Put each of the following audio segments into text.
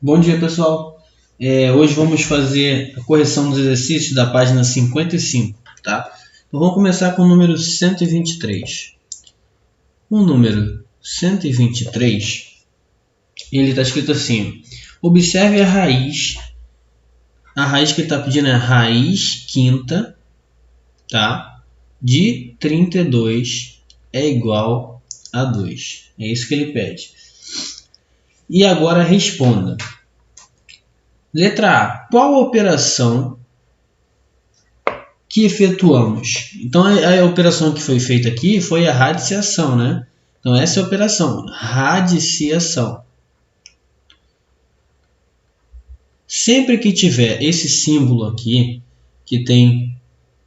Bom dia, pessoal. Hoje vamos fazer a correção dos exercícios da página 55, tá? Então vamos começar com o número 123. O número 123, ele está escrito assim: observe a raiz. A raiz que ele está pedindo é a raiz quinta, tá? De 32 é igual a 2. É isso que ele pede. E agora responda. Letra A. Qual a operação que efetuamos? Então, a operação que foi feita aqui foi a radiciação, né? Então, essa é a operação. Radiciação. Sempre que tiver esse símbolo aqui, que tem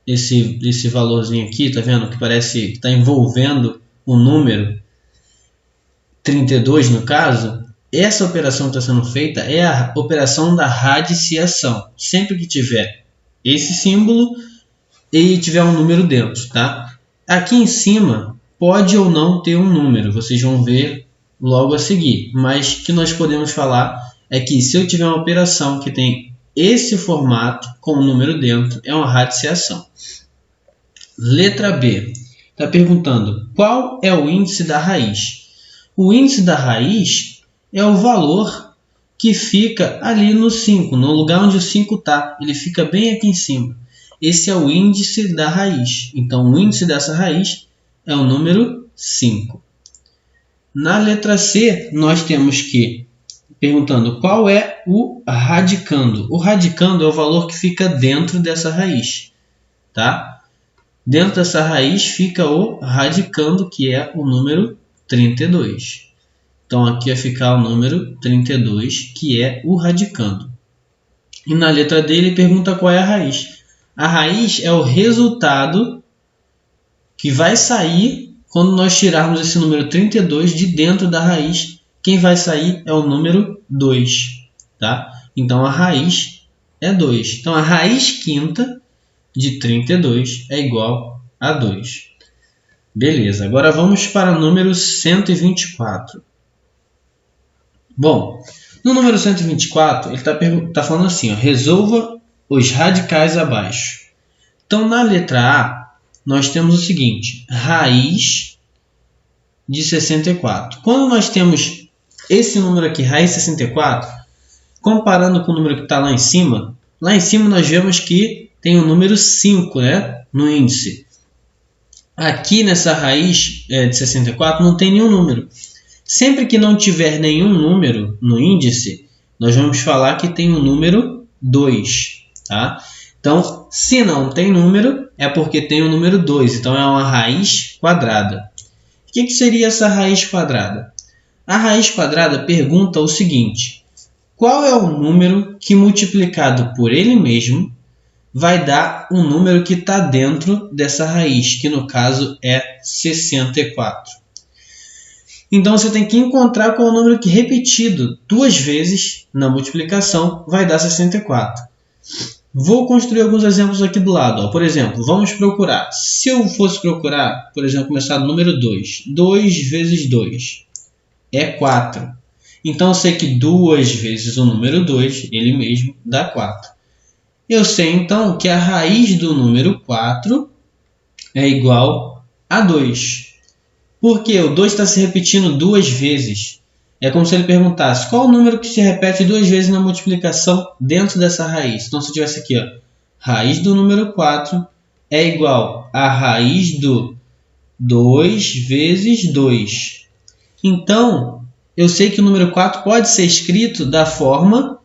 esse valorzinho aqui, tá vendo? Que parece que está envolvendo o número 32 no caso. Essa operação que está sendo feita é a operação da radiciação. Sempre que tiver esse símbolo e tiver um número dentro, tá? Aqui em cima pode ou não ter um número, vocês vão ver logo a seguir. Mas o que nós podemos falar é que se eu tiver uma operação que tem esse formato com um número dentro, é uma radiciação. Letra B. Está perguntando qual é o índice da raiz. O índice da raiz é o valor que fica ali no 5, no lugar onde o 5 está. Ele fica bem aqui em cima. Esse é o índice da raiz. Então, o índice dessa raiz é o número 5. Na letra C, nós temos que, perguntando qual é o radicando. O radicando é o valor que fica dentro dessa raiz. Tá? Dentro dessa raiz fica o radicando, que é o número 32. Então, aqui vai ficar o número 32, que é o radicando. E na letra D, ele pergunta qual é a raiz. A raiz é o resultado que vai sair quando nós tirarmos esse número 32 de dentro da raiz. Quem vai sair é o número 2. Tá? Então, a raiz é 2. Então, a raiz quinta de 32 é igual a 2. Beleza, agora vamos para o número 124. Bom, no número 124, ele está falando assim, ó, resolva os radicais abaixo. Então, na letra A, nós temos o seguinte, raiz de 64. Quando nós temos esse número aqui, raiz de 64, comparando com o número que está lá em cima nós vemos que tem o número 5, né, no índice. Aqui nessa raiz de 64 não tem nenhum número. Sempre que não tiver nenhum número no índice, nós vamos falar que tem o número 2. Tá? Então, se não tem número, é porque tem o número 2. Então, é uma raiz quadrada. O que seria essa raiz quadrada? A raiz quadrada pergunta o seguinte: qual é o número que multiplicado por ele mesmo vai dar o número que está dentro dessa raiz, que no caso é 64. Então, você tem que encontrar qual é o número que repetido duas vezes na multiplicação vai dar 64. Vou construir alguns exemplos aqui do lado. Ó. Por exemplo, vamos procurar. Se eu fosse procurar, por exemplo, começar do número 2. 2 vezes 2 é 4. Então, eu sei que 2 vezes o número 2, ele mesmo, dá 4. Eu sei, então, que a raiz do número 4 é igual a 2. Porque o 2 está se repetindo duas vezes. É como se ele perguntasse qual o número que se repete duas vezes na multiplicação dentro dessa raiz. Então, se eu tivesse aqui, ó, raiz do número 4 é igual a raiz do 2 vezes 2. Então, eu sei que o número 4 pode ser escrito da forma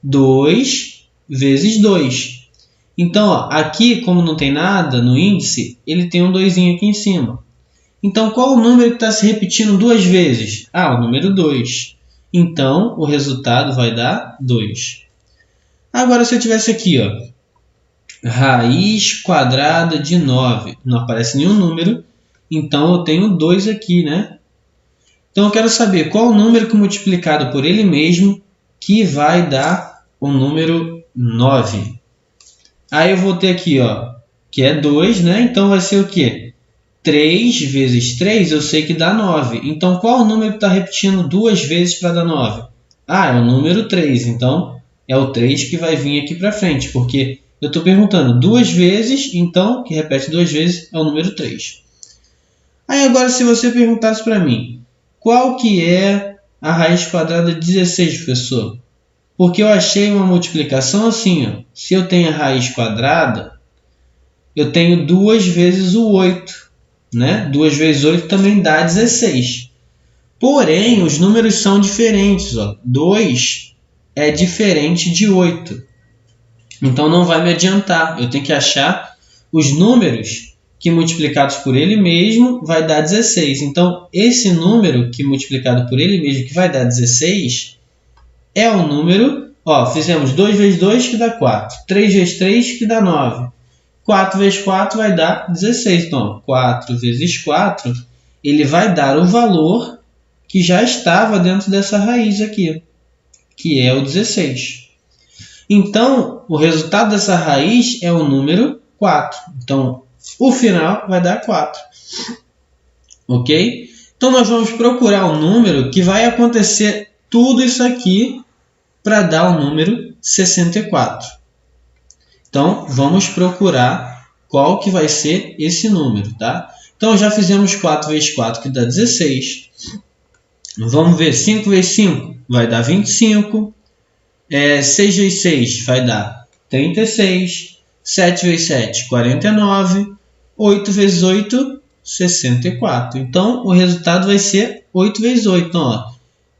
2 vezes 2. Então, ó, aqui, como não tem nada no índice, ele tem um 2 aqui em cima. Então, qual o número que está se repetindo duas vezes? O número 2. Então, o resultado vai dar 2. Agora, se eu tivesse aqui, ó, raiz quadrada de 9. Não aparece nenhum número, então eu tenho 2 aqui, né? Então, eu quero saber qual o número que multiplicado por ele mesmo que vai dar o número 9. Aí eu vou ter aqui, ó, que é 2, né? Então, vai ser o quê? 3 vezes 3 eu sei que dá 9. Então, qual o número que está repetindo duas vezes para dar 9? Ah, é o número 3, então é o 3 que vai vir aqui para frente, porque eu estou perguntando 2 vezes, então, que repete 2 vezes, é o número 3. Aí agora, se você perguntasse para mim, qual que é a raiz quadrada de 16, professor? Porque eu achei uma multiplicação assim, ó. Se eu tenho a raiz quadrada, eu tenho 2 vezes o 8, né? 2 vezes 8 também dá 16. Porém, os números são diferentes, ó. 2 é diferente de 8. Então não vai me adiantar. Eu tenho que achar os números que multiplicados por ele mesmo vai dar 16. Então, esse número que multiplicado por ele mesmo que vai dar 16 é o número... Ó, fizemos 2 vezes 2 que dá 4. 3 vezes 3 que dá 9. 4 vezes 4 vai dar 16. Então, 4 vezes 4, ele vai dar o valor que já estava dentro dessa raiz aqui, que é o 16. Então, o resultado dessa raiz é o número 4. Então, o final vai dar 4. Ok? Então, nós vamos procurar um número que vai acontecer tudo isso aqui para dar o número 64. Então, vamos procurar qual que vai ser esse número, tá? Então, já fizemos 4 vezes 4, que dá 16. Vamos ver, 5 vezes 5 vai dar 25. 6 vezes 6 vai dar 36. 7 vezes 7, 49. 8 vezes 8, 64. Então, o resultado vai ser 8 vezes 8. Então, ó,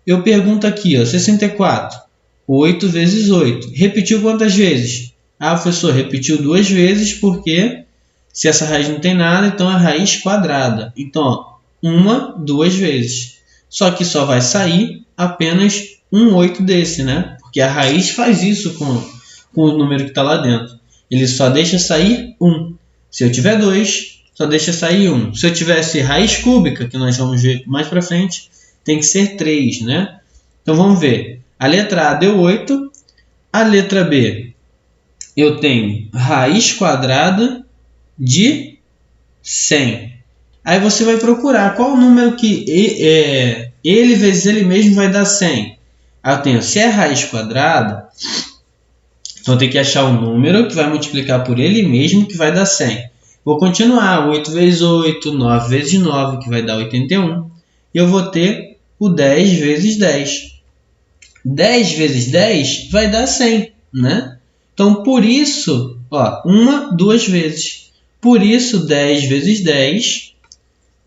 eu pergunto aqui, ó, 64. 8 vezes 8. Repetiu quantas vezes? Ah, professor, repetiu 2 vezes porque se essa raiz não tem nada, então é a raiz quadrada. Então, ó, 1, 2 vezes. Só que só vai sair apenas um 8 desse, né? Porque a raiz faz isso com o número que está lá dentro. Ele só deixa sair 1. Se eu tiver 2, só deixa sair 1. Se eu tivesse raiz cúbica, que nós vamos ver mais para frente, tem que ser 3, né? Então vamos ver. A letra A deu 8. A letra B, eu tenho raiz quadrada de 100. Aí você vai procurar qual o número que ele vezes ele mesmo vai dar 100. Aí eu tenho, se é raiz quadrada, então eu tenho que achar um número que vai multiplicar por ele mesmo que vai dar 100. Vou continuar, 8 vezes 8, 9 vezes 9, que vai dar 81. E eu vou ter o 10 vezes 10. 10 vezes 10 vai dar 100, né? Então, por isso, ó, 2 vezes. Por isso, 10 vezes 10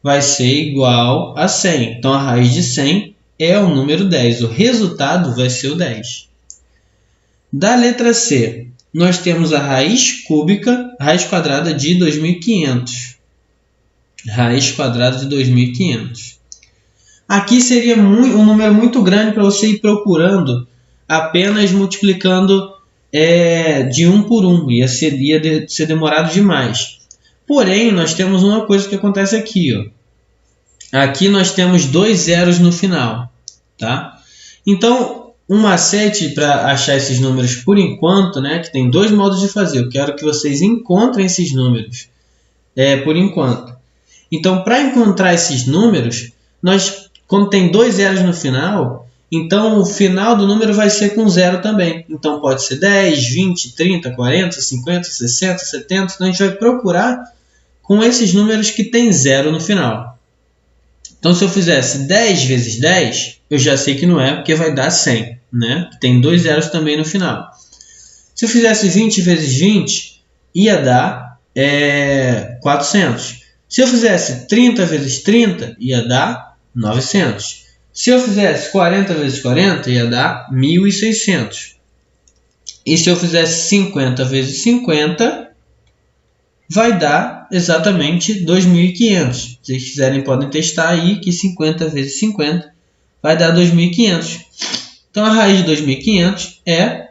vai ser igual a 100. Então, a raiz de 100 é o número 10. O resultado vai ser o 10. Da letra C, nós temos a raiz cúbica, raiz quadrada de 2500. Raiz quadrada de 2500. Aqui seria um número muito grande para você ir procurando apenas multiplicando de 1 por 1. Ia ser demorado demais. Porém, nós temos uma coisa que acontece aqui. Ó. Aqui nós temos 2 zeros no final. Tá? Então, um macete para achar esses números por enquanto, né, que tem 2 modos de fazer. Eu quero que vocês encontrem esses números por enquanto. Então, para encontrar esses números, quando tem 2 zeros no final, então o final do número vai ser com 0 também. Então pode ser 10, 20, 30, 40, 50, 60, 70. Então a gente vai procurar com esses números que tem 0 no final. Então se eu fizesse 10 vezes 10, eu já sei que não é, porque vai dar 100. Né? Tem 2 zeros também no final. Se eu fizesse 20 vezes 20, ia dar 400. Se eu fizesse 30 vezes 30, ia dar 900. Se eu fizesse 40 vezes 40, ia dar 1.600. E se eu fizesse 50 vezes 50, vai dar exatamente 2.500. Se vocês quiserem, podem testar aí que 50 vezes 50 vai dar 2.500. Então, a raiz de 2.500 é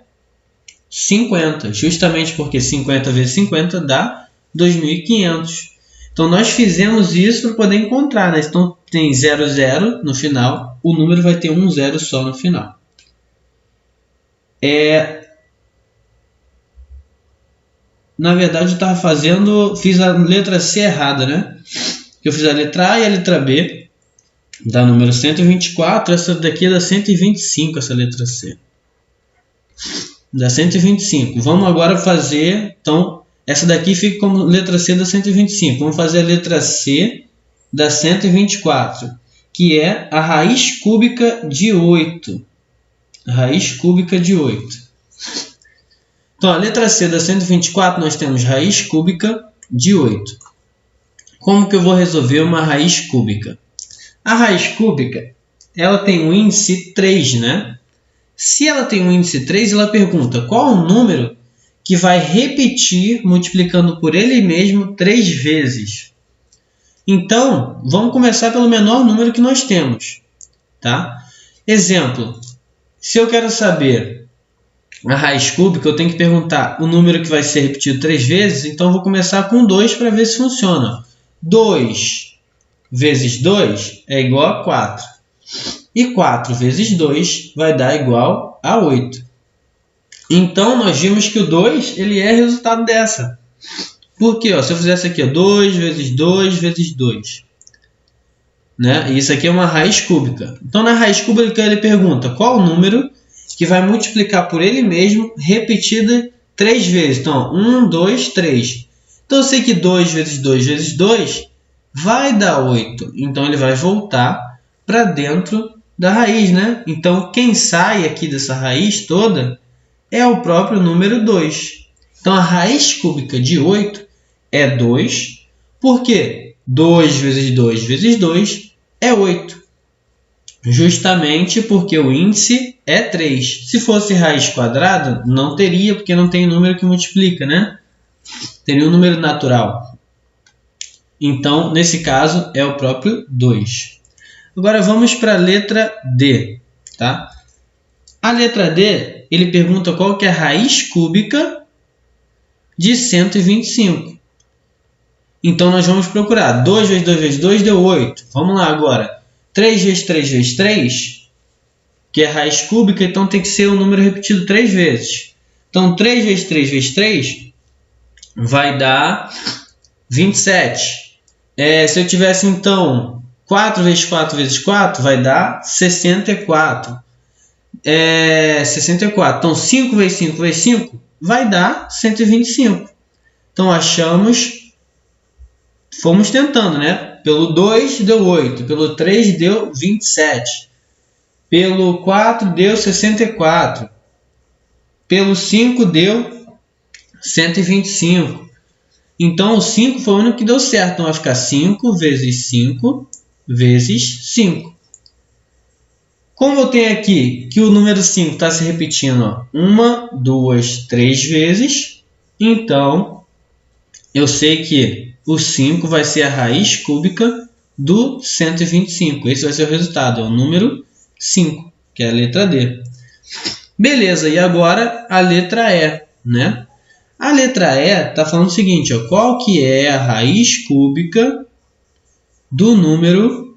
50. Justamente porque 50 vezes 50 dá 2.500. Então, nós fizemos isso para poder encontrar. Né? Então, tem 0, 0 no final. O número vai ter um 0 só no final. Na verdade, eu fiz a letra C errada. Né? Eu fiz a letra A e a letra B. dá número 124. Essa daqui dá 125, essa letra C. Dá 125. Vamos agora fazer, então, essa daqui fica como letra C da 125. Vamos fazer a letra C da 124, que é a raiz cúbica de 8. Raiz cúbica de 8. Então, a letra C da 124, nós temos raiz cúbica de 8. Como que eu vou resolver uma raiz cúbica? A raiz cúbica, ela tem um índice 3, né? Se ela tem um índice 3, ela pergunta qual o número que vai repetir multiplicando por ele mesmo 3 vezes. Então, vamos começar pelo menor número que nós temos. Tá? Exemplo, se eu quero saber a raiz cúbica, eu tenho que perguntar o número que vai ser repetido 3 vezes, então eu vou começar com 2 para ver se funciona. 2 vezes 2 é igual a 4. E 4 vezes 2 vai dar igual a 8. Então, nós vimos que o 2 ele é resultado dessa. Por quê? Se eu fizesse aqui, 2 vezes 2 vezes 2. Né? Isso aqui é uma raiz cúbica. Então, na raiz cúbica, ele pergunta qual o número que vai multiplicar por ele mesmo repetida 3 vezes. Então, 1, 2, 3. Então, eu sei que 2 vezes 2 vezes 2 vai dar 8. Então, ele vai voltar para dentro da raiz, né? Então, quem sai aqui dessa raiz toda é o próprio número 2. Então, a raiz cúbica de 8 é 2, porque 2 vezes 2 vezes 2 é 8. Justamente porque o índice é 3. Se fosse raiz quadrada, não teria, porque não tem número que multiplica, né? Teria um número natural. Então, nesse caso, é o próprio 2. Agora vamos para a letra D. Tá? A letra D, ele pergunta qual que é a raiz cúbica de 125. Então, nós vamos procurar. 2 vezes 2 vezes 2 deu 8. Vamos lá agora. 3 vezes 3 vezes 3, que é raiz cúbica, então tem que ser um número repetido 3 vezes. Então, 3 vezes 3 vezes 3 vai dar 27. Se eu tivesse, então, 4 vezes 4 vezes 4, vai dar 64. 64. Então, 5 vezes 5 vezes 5 vai dar 125. Então, achamos, fomos tentando, né? Pelo 2 deu 8, pelo 3 deu 27, pelo 4 deu 64, pelo 5 deu 125. Então, o 5 foi o único que deu certo. Então, vai ficar 5 vezes 5 vezes 5. Como eu tenho aqui que o número 5 está se repetindo 1, 2, 3 vezes, então eu sei que o 5 vai ser a raiz cúbica do 125. Esse vai ser o resultado, é o número 5, que é a letra D. Beleza, e agora a letra E, né? A letra E está falando o seguinte, qual que é a raiz cúbica do número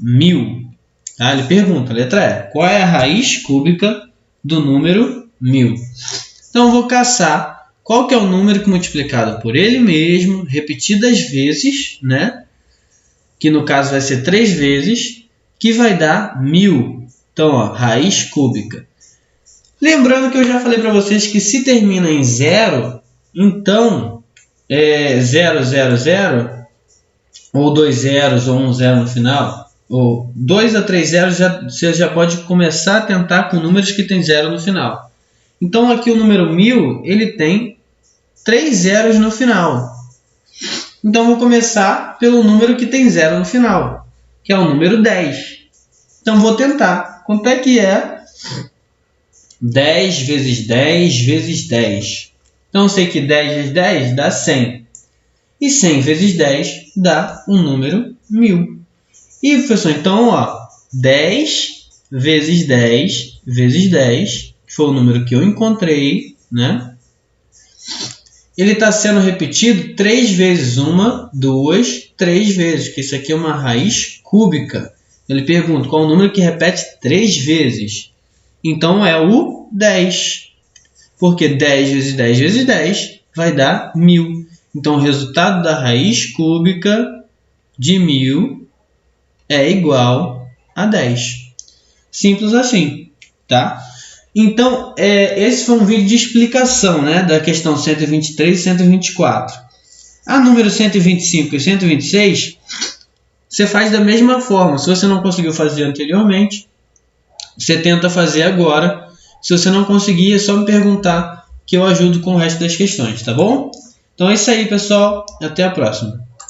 1000? Tá? Ele pergunta, letra E, qual é a raiz cúbica do número 1000? Então, eu vou caçar qual que é o número que multiplicado por ele mesmo, repetidas vezes, né? Que no caso vai ser 3 vezes, que vai dar 1000. Então, raiz cúbica. Lembrando que eu já falei para vocês que se termina em 0, então 0, 0, 0, ou 2 zeros ou 1 zero no final, ou 2 a 3 zeros, você já pode começar a tentar com números que tem 0 no final. Então, aqui o número 1000, ele tem 3 zeros no final. Então, vou começar pelo número que tem 0 no final, que é o número 10. Então, vou tentar. Quanto é que é 10 vezes 10 vezes 10? Então, eu sei que 10 vezes 10 dá 100. E 100 vezes 10 dá um número 1000. E, professor, então, 10 vezes 10 vezes 10, que foi o número que eu encontrei, né? Ele está sendo repetido 3 vezes. 1, 2, 3 vezes, que isso aqui é uma raiz cúbica. Ele pergunta qual é o número que repete 3 vezes. Então, é o 10. Porque 10 vezes 10 vezes 10 vai dar 1000. Então, o resultado da raiz cúbica de 1000 é igual a 10. Simples assim, tá? Então, esse foi um vídeo de explicação, né, da questão 123 e 124. A número 125 e 126, você faz da mesma forma. Se você não conseguiu fazer anteriormente, você tenta fazer agora. Se você não conseguir, é só me perguntar que eu ajudo com o resto das questões, tá bom? Então é isso aí, pessoal. Até a próxima.